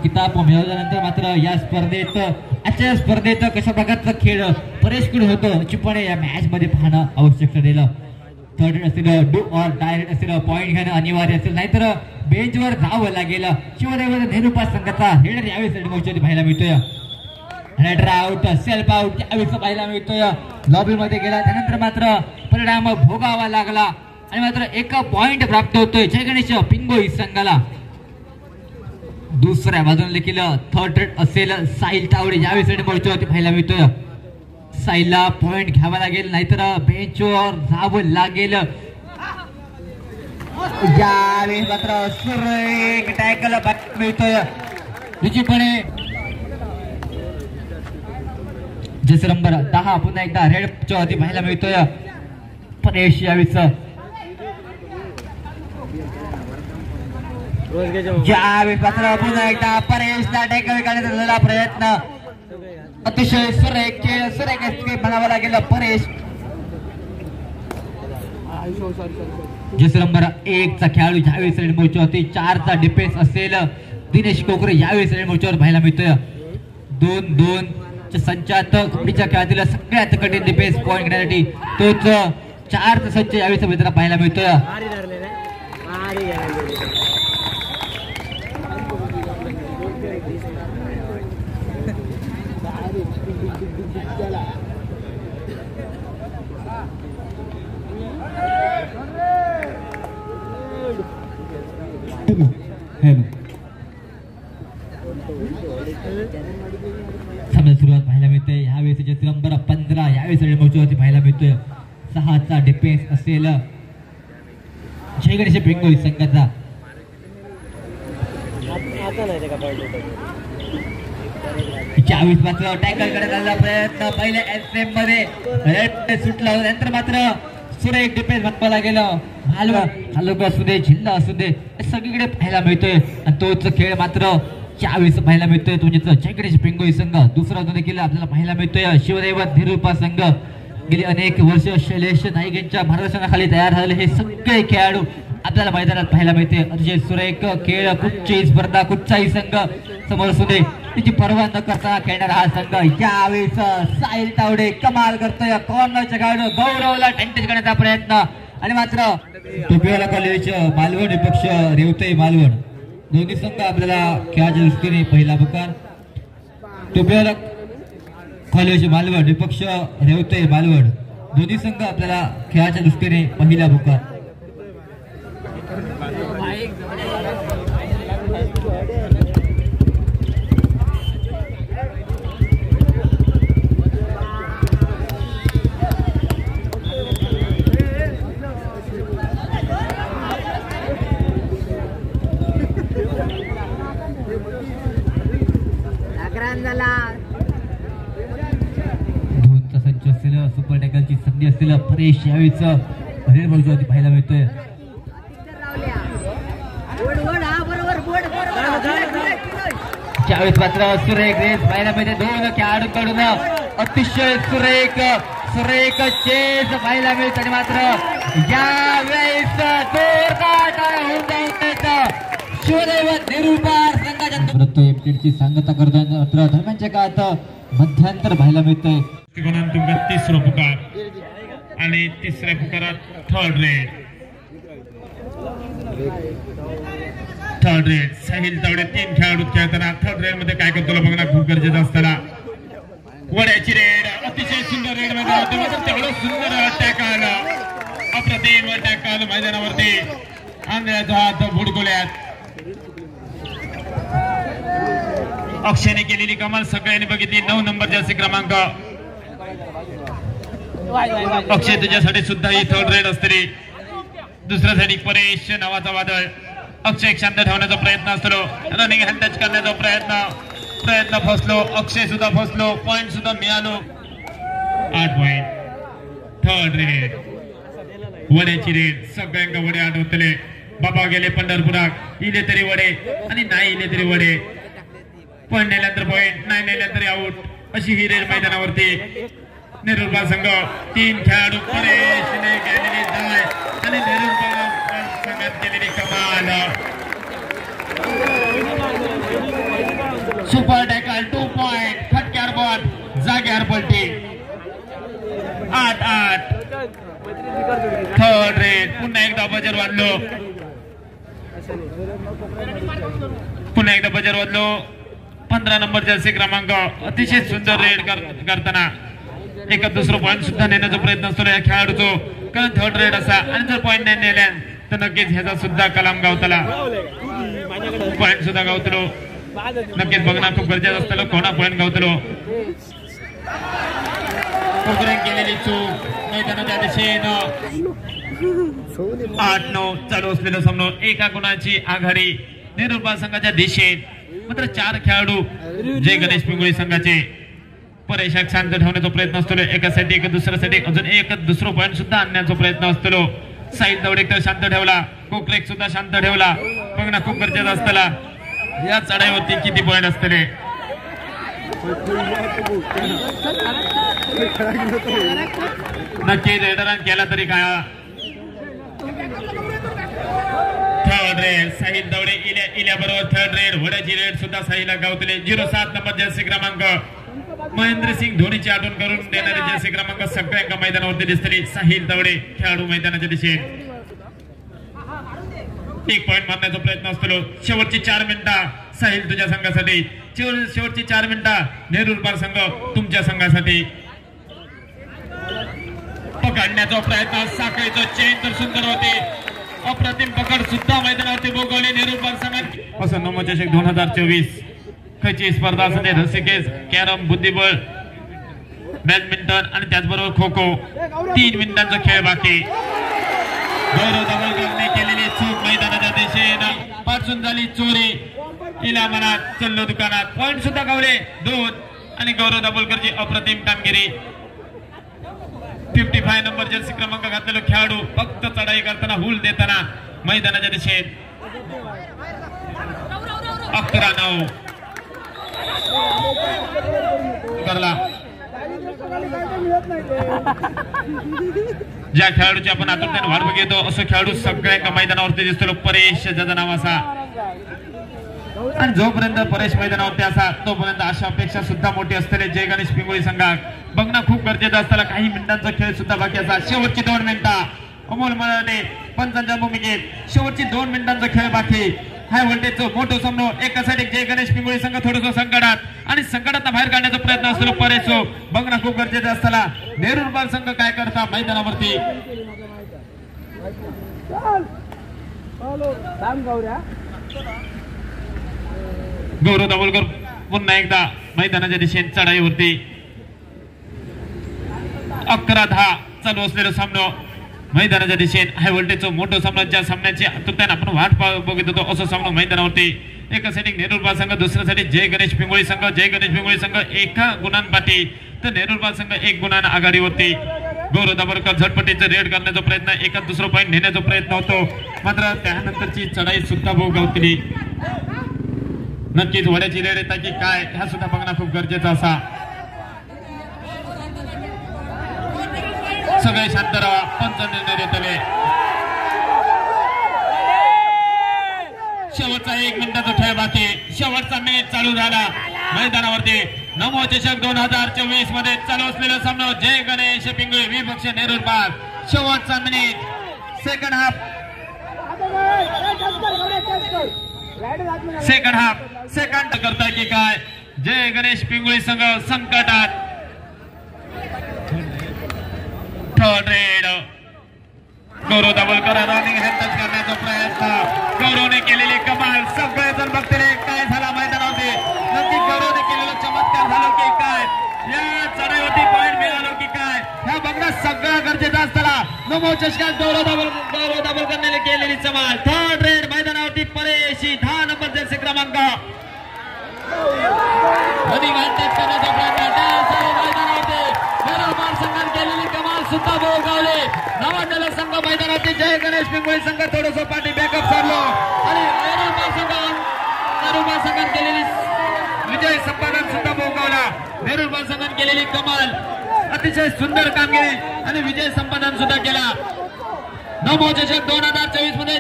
किताब मिळवल्यानंतर मात्र या स्पर्धेत आजच्या स्पर्धेत कशा प्रकारचा खेळ परेशकडे होतो निश्चितपणे या मॅच मध्ये पाहणं आवश्यक ठरेल. थर्ड असेल डू ऑर डायरेक्ट असेल पॉईंट घेणं अनिवार्य असेल नाहीतर बेंचवर जावं लागेल. शिवदेव नेहरूपा संघाचा हेडर यावेळी मोर्चावरती पाहायला मिळतोय. हेडर आउट सेल्फ आउट यावेळी पाहायला मिळतोय. लॉबी मध्ये गेला त्यानंतर मात्र परिणाम भोगावा लागला आणि मात्र एक पॉइंट प्राप्त होतोय जय गणेश पिंगोळी संघाला. दुसऱ्या बाजूने देखील थर्ड रेड असेल साहिल तावडे यावेळी मोर्चावरती पाहायला मिळतोय. साहिलला पॉइंट घ्यावा लागेल नाहीतर बेंचवर जावं लागेल. यावेळी मात्र सुरेख टॅकल मिळतोय निश्चितपणे. जस नंबर 10 पुन्हा एकदा रेड वरती पाहायला मिळतोय परेश यावेळीच. यावेळी मात्र पुन्हा एकदा परेशला टॅकल करण्याचा झालेला प्रयत्न अतिशय सुरेख खेळ सुरेख एस्केप म्हणावा लागेल परेश. जस नंबर 1 चा खेळाडू यावेळी रेड मोर्चावरती 4 चा डिफेन्स असेल दिनेश कोकरे यावेळी रेड मोर्चावर पाहायला मिळतोय. 2-2 संचात कबड्डीच्या खेळातील सगळ्यात कठीण डिफेन्स पॉइंट घेण्यासाठी तोच 4 चा संच यावेळी मित्रांनो पाहायला मिळतोय. सुरुवात पाहायला मिळते यावेळी नंबर 15 यावेळी मोर्चावरती पाहायला मिळतोय. 6 चा डिफेन्स असेल जय गणेश पिंगोळी संघाचा. मात्र टॅकल करण्याचा प्रयत्न पहिल्या एसएम मध्ये रेड सुटला नंतर मात्र सुरेख डिफेन्स म्हणावा लागेल. तालुका असू दे जिल्हा असू दे सगळीकडे पाहायला मिळतोय आणि तोच खेळ मात्र 24 पाहायला मिळतोय तुमच्याच जय गणेश पिंगोळी संघ. दुसरा देखील आपल्याला पाहायला मिळतोय शिवदेव नेहरूपा संघ. गेली अनेक वर्ष शैलेश नाईक यांच्या मार्गदर्शनाखाली तयार झालेले हे सगळे खेळाडू आपल्याला मैदानात पाहायला मिळते. अतिशय सुरेख खेळ कुठची स्पर्धा कुठचाही संघ समोर असू दे तिची पर्वा न करता खेळणारा हा संघ. यावेळेस साहिल तावडे कमाल करतोय. कॉर्नरच्या खेळाडू गौरवला टेंटेज करण्याचा प्रयत्न आणि मात्र टोपीवाला कॉलेज मालवण विपक्ष रेवतई मालवण दोन्ही संघ आपल्याला खेळाच्या दृष्टीने पहिला पुकार. टोपीवाला कॉलेज मालवण विपक्ष रेवतई मालवण दोन्ही संघ आपल्याला खेळाच्या दृष्टीने पहिला पुकार. सुपर टॅकलची संधी असलेला परेश यावेळीच रेड मोर्चावरती पाहायला मिळतोय. त्यावेळेस मात्र सुरेख रेस पाहायला मिळते. 2 खेळाडूंकडून अतिशय सुरेख चेस पाहायला मिळते आणि मात्र यावेळेस शिवदेव नेहरूपा संघाच्या एमटीची सांगता करतोय मात्र दरम्यानच्या काळात मध्यांतर पाहायला मिळतंय. तुमका तिसरा पुकार आणि तिसऱ्या पुकारात थर्ड रेड साहिल तावडे 3 खेळाडू खेळताना थर्ड रेड मध्ये काय करतो बघणं खूप गरजेचं असताना वड्याची रेड अतिशय सुंदर रेड मध्ये तेवढं सुंदर अटॅक आला अप्रतिम अटॅक आलं मैदानावरती. आंधळ्याचा हात बुडकुल्यात अक्षयने केलेली कमाल सगळ्यांनी बघितली. 9 नंबर जर्सी क्रमांक अक्षय तुझ्यासाठी सुद्धा ही थर्ड रेड असतली. दुसऱ्यासाठी परेश नावाचा वादळ अक्षय शांत ठेवण्याचा प्रयत्न असतो. रनिंग हँड टच करण्याचा प्रयत्न फसलो. अक्षय सुद्धा फसलो. पॉइंट सुद्धा मिळालो. 8 पॉइंट थर्ड रेड वड्याची रेड. सगळ्यांना वडे आठवतले. बाबा गेले पंढरपुरात इले तरी वडे आणि नाही इले तरी वडे. पॉइंट नेल्यानंतर पॉइंट नाही नेल्यानंतर आउट अशी ही रेड मैदानावरती. नेहरूपा संघ 3 खेळाडू परेशने केलेली धाय आणि नेहरूपा संघात केलेली कमाल. सुपर टॅकल 2 पॉइंट फटक्यार बॉल जाग्यार पलटी 8-8 थर्ड रेड पुन्हा एकदा बजर वाढलो पुन्हा एकदा बजर वाढलो 15 नंबर जर्सी क्रमांक अतिशय सुंदर रेड करताना एका दुसरा पॉइंट सुद्धा नेण्याचा प्रयत्न असतो या खेळाडूचो कारण थर्ड रेड असा आणि जर पॉइंट नाही नेल्या तर नक्कीच ह्याचा सुद्धा कलाम गावतला पॉइंट सुद्धा गावतलो नक्कीच बघणं खूप गरजेचं असतं कोणा पॉइंट गावतलो केलेली चूक मैदानाच्या दिशेनं 8-9 चालू असलेलं सामना एका गुणाची आघाडी नेरुळ संघाच्या दिशेत मात्र 4 खेळाडू जय गणेश पिंगुळी संघाचे परेशान शांत ठेवण्याचा प्रयत्न असतो एका साठी एका दुसऱ्यासाठी अजून एक दुसरा पॉइंट सुद्धा आणण्याचा प्रयत्न असतो साहिल दवडे तर शांत ठेवला कोकरेक सुद्धा शांत ठेवला बघणं खूप गरजेचं असताना या चढाईवरती किती पॉइंट असतले नक्की रेडरान केला तरी काय थर्ड रेड साहिल दवडे इल्या बरोबर थर्ड रेड वड्याची रेड सुद्धा साहिलला गावतले 07 नंबर जर्सी क्रमांक महेंद्रसिंग धोनीची आठवण करून देणारे जर्सी क्रमांक सगळ्यांना मैदानावरती दिसतले साहिल दवडे खेळाडू मैदानाच्या दिशेत 1 पॉइंट मारण्याचा प्रयत्न असतो शेवटची 4 मिनिटं साहिल तुझ्या संघासाठी शेवटची 4 मिनिटं नेरुळ संघ तुमच्या संघासाठी पकडण्याचा प्रयत्न साखळीचं चेन तर सुंदर होते अप्रतिम पकड सुद्धा मैदानावरती बोगवली नेरुळ संघात असं नमोचषक 2024 खयची स्पर्धा असते रसिकेस कॅरम बुद्धिबळ बॅडमिंटन आणि त्याचबरोबर खो खो 3 मिनिटांचा खेळ बाकी गौरव दाभोलकरने केलेली चूक मैदानाच्या दिशेनं पासून झाली चोरी तिला मनात चल्लो दुकानात पॉइंट सुद्धा गावले 2 आणि गौरव दाभोलकरची अप्रतिम कामगिरी 55 नंबर जर्सी क्रमांक घातलेला खेळाडू फक्त चढाई करताना हुल देताना मैदानाच्या दिशेत 11-9 करला ज्या खेळाडूची आपण आतुरतेने वाट बघतो असं खेळाडू सगळ्या मैदानावरती दिसतो परेश ज्याचं नाव असा आणि जोपर्यंत परेश मैदानावरती असा तोपर्यंत अशा अपेक्षा सुद्धा मोठी असते जय गणेश पिंगुळी संघात बघणं खूप गरजेचं असताना काही मिनिटांचा खेळ सुद्धा बाकी असा शेवटची 2 मिनिटं अमोल मराठे पंचांच्या भूमिकेत शेवटची 2 मिनिटांचा खेळ बाकी हाय व्होल्टेजचा मोठो सामना एका साइड जय गणेश पिंगुळी संघ थोडंसं संकटात आणि संकटात बाहेर काढण्याचा प्रयत्न असतो परेशो बघणं खूप गरजेचं असताना नेरुळ संघ काय करता मैदानावरती गौरव दाभोलकर पुन्हा एकदा मैदानाच्या दिशेने चढाईवरती 11-10 चालू असलेला सामना मैदानाच्या दिशेने हाय व्होल्टेजचा मोठा सामना ज्या सामन्याची आतुरतेने आपण वाट बघत होतो असं सामना मैदानावरती एका साइड नेरुळ संघ दुसऱ्यासाठी जय गणेश पिंगुळी संघ एका गुणांपाठी तर नेरुळ संघ 1 गुणांना आघाडीवरती गौरव दाभोलकर झटपटीचं रेड करण्याचा प्रयत्न एका दुसरा पॉइंट नेण्याचा प्रयत्न होतो मात्र त्यानंतरची चढाई सुद्धा भोगावतली नक्कीच वड्याची रेड येता की काय ह्या सुद्धा बघणं खूप गरजेचं असा सगळे शांत राहा पंच निर्णय देतले शेवटचा 1 मिनिटाचा खेळ बाकी शेवटचा मॅच चालू झाला मैदानावरती नमो चषक 2024 मध्ये चालू असलेला सामना जय गणेश पिंगुळी विपक्ष नेरुळ पास शेवटचा मिनिट सेकंड हाफ सेकंड करताय की काय जय गणेश पिंगुळी संघ संकटात थर्ड रेड गौरव दाभोलकर रनिंग हँड टच करण्याचा प्रयत्न गौरवने केलेली कमाल सगळेजण बघतील काय झाला मैदानावरती नक्की गौरवने केलेला चमत्कार झालो की काय या चढाईवरती पॉइंट मिळालो की काय ह्या बघणं सगळं गरजेचं असताना नमो चषकात गौरव दाभोलकरने केलेली चमाल थर्ड रेड मैदानावरती परेशी 10 नंबर जर्सी क्रमांक रनिंग हँड टच करण्याचा प्रयत्न संघाने केलेली कमाल सुद्धा भोगावले नवाडला संघ मैदानावरती जय गणेश पिंगुळी संघ थोडंसं पाठी बॅकअप सरलो आणि नेरुळ संघाने केलेली विजय संपादन सुद्धा भोगावला नेरुळ संघाने केलेली कमाल अतिशय सुंदर कामगिरी आणि विजय संपादन सुद्धा केला नमो चषक 2024 मध्ये